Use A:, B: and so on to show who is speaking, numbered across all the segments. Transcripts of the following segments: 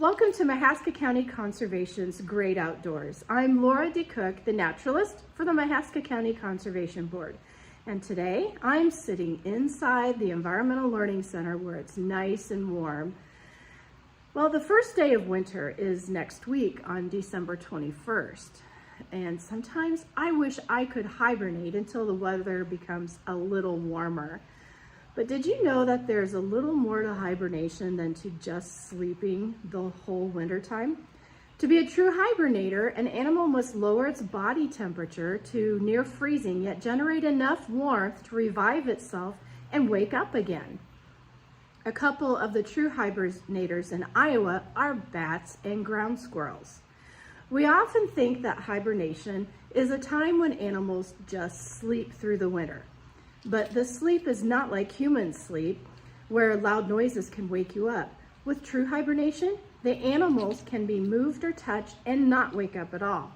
A: Welcome to Mahaska County Conservation's Great Outdoors. I'm Laura DeCook, the naturalist for the Mahaska County Conservation Board. And today I'm sitting inside the Environmental Learning Center where it's nice and warm. Well, the first day of winter is next week on December 21st. And sometimes I wish I could hibernate until the weather becomes a little warmer. But did you know that there's a little more to hibernation than to just sleeping the whole winter time? To be a true hibernator, an animal must lower its body temperature to near freezing, yet generate enough warmth to revive itself and wake up again. A couple of the true hibernators in Iowa are bats and ground squirrels. We often think that hibernation is a time when animals just sleep through the winter. But the sleep is not like human sleep, where loud noises can wake you up. With true hibernation, the animals can be moved or touched and not wake up at all.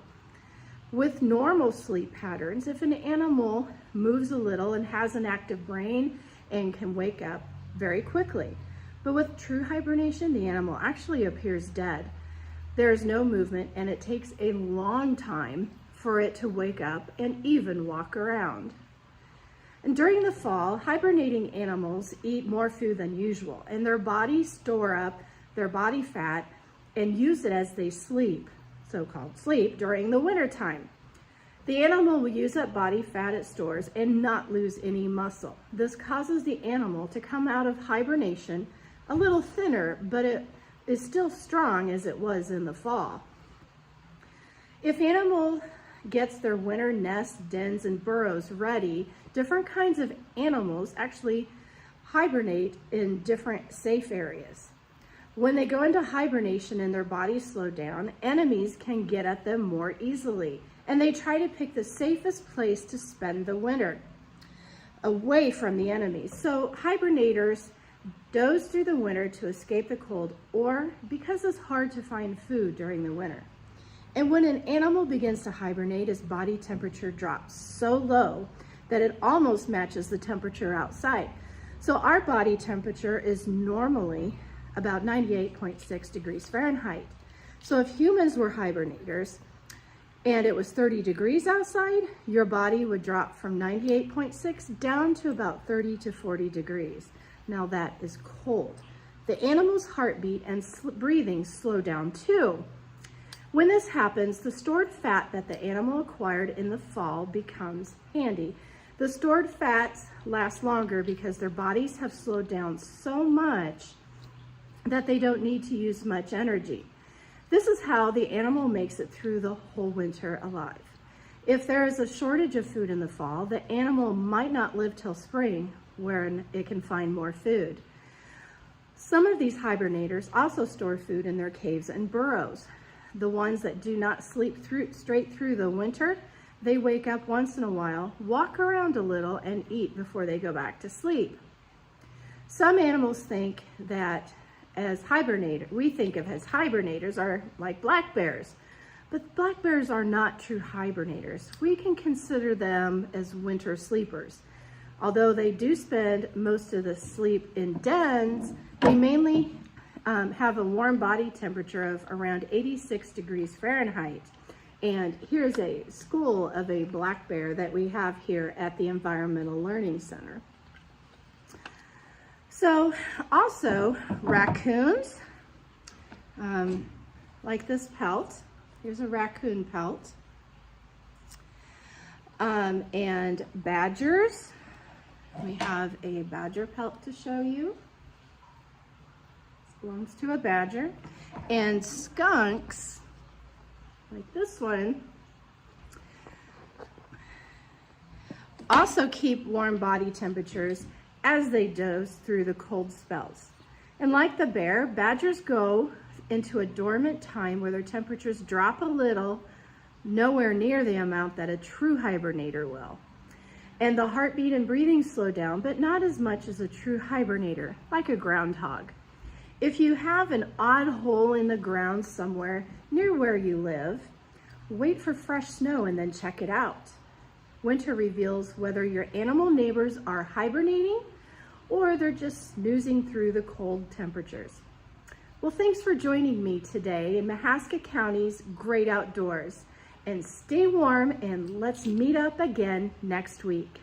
A: With normal sleep patterns, if an animal moves a little and has an active brain and can wake up very quickly. But with true hibernation, the animal actually appears dead. There is no movement and it takes a long time for it to wake up and even walk around. And during the fall, hibernating animals eat more food than usual, and their bodies store up their body fat and use it as they sleep, so-called sleep, during the winter time. The animal will use up body fat it stores and not lose any muscle. This causes the animal to come out of hibernation a little thinner, but it is still strong as it was in the fall. If animal gets their winter nests, dens, and burrows ready, different kinds of animals actually hibernate in different safe areas. When they go into hibernation and their bodies slow down, enemies can get at them more easily, and they try to pick the safest place to spend the winter, away from the enemies. So hibernators doze through the winter to escape the cold, or because it's hard to find food during the winter. And when an animal begins to hibernate, his body temperature drops so low that it almost matches the temperature outside. So our body temperature is normally about 98.6 degrees Fahrenheit. So if humans were hibernators and it was 30 degrees outside, your body would drop from 98.6 down to about 30 to 40 degrees. Now that is cold. The animal's heartbeat and breathing slow down too. When this happens, the stored fat that the animal acquired in the fall becomes handy. The stored fats last longer because their bodies have slowed down so much that they don't need to use much energy. This is how the animal makes it through the whole winter alive. If there is a shortage of food in the fall, the animal might not live till spring when it can find more food. Some of these hibernators also store food in their caves and burrows. The ones that do not sleep straight through the winter, they wake up once in a while, walk around a little, and eat before they go back to sleep. Some animals think that we think of as hibernators are like black bears, but black bears are not true hibernators. We can consider them as winter sleepers. Although they do spend most of the sleep in dens, they mainly have a warm body temperature of around 86 degrees Fahrenheit. And here's a school of a black bear that we have here at the Environmental Learning Center. So also raccoons, like this pelt. Here's a raccoon pelt. And badgers. We have a badger pelt to show you. Belongs to a badger. And skunks, like this one, also keep warm body temperatures as they doze through the cold spells. And like the bear, badgers go into a dormant time where their temperatures drop a little, nowhere near the amount that a true hibernator will. And the heartbeat and breathing slow down, but not as much as a true hibernator, like a groundhog. If you have an odd hole in the ground somewhere near where you live, wait for fresh snow and then check it out. Winter reveals whether your animal neighbors are hibernating or they're just snoozing through the cold temperatures. Well, thanks for joining me today in Mahaska County's Great Outdoors. And stay warm, and let's meet up again next week.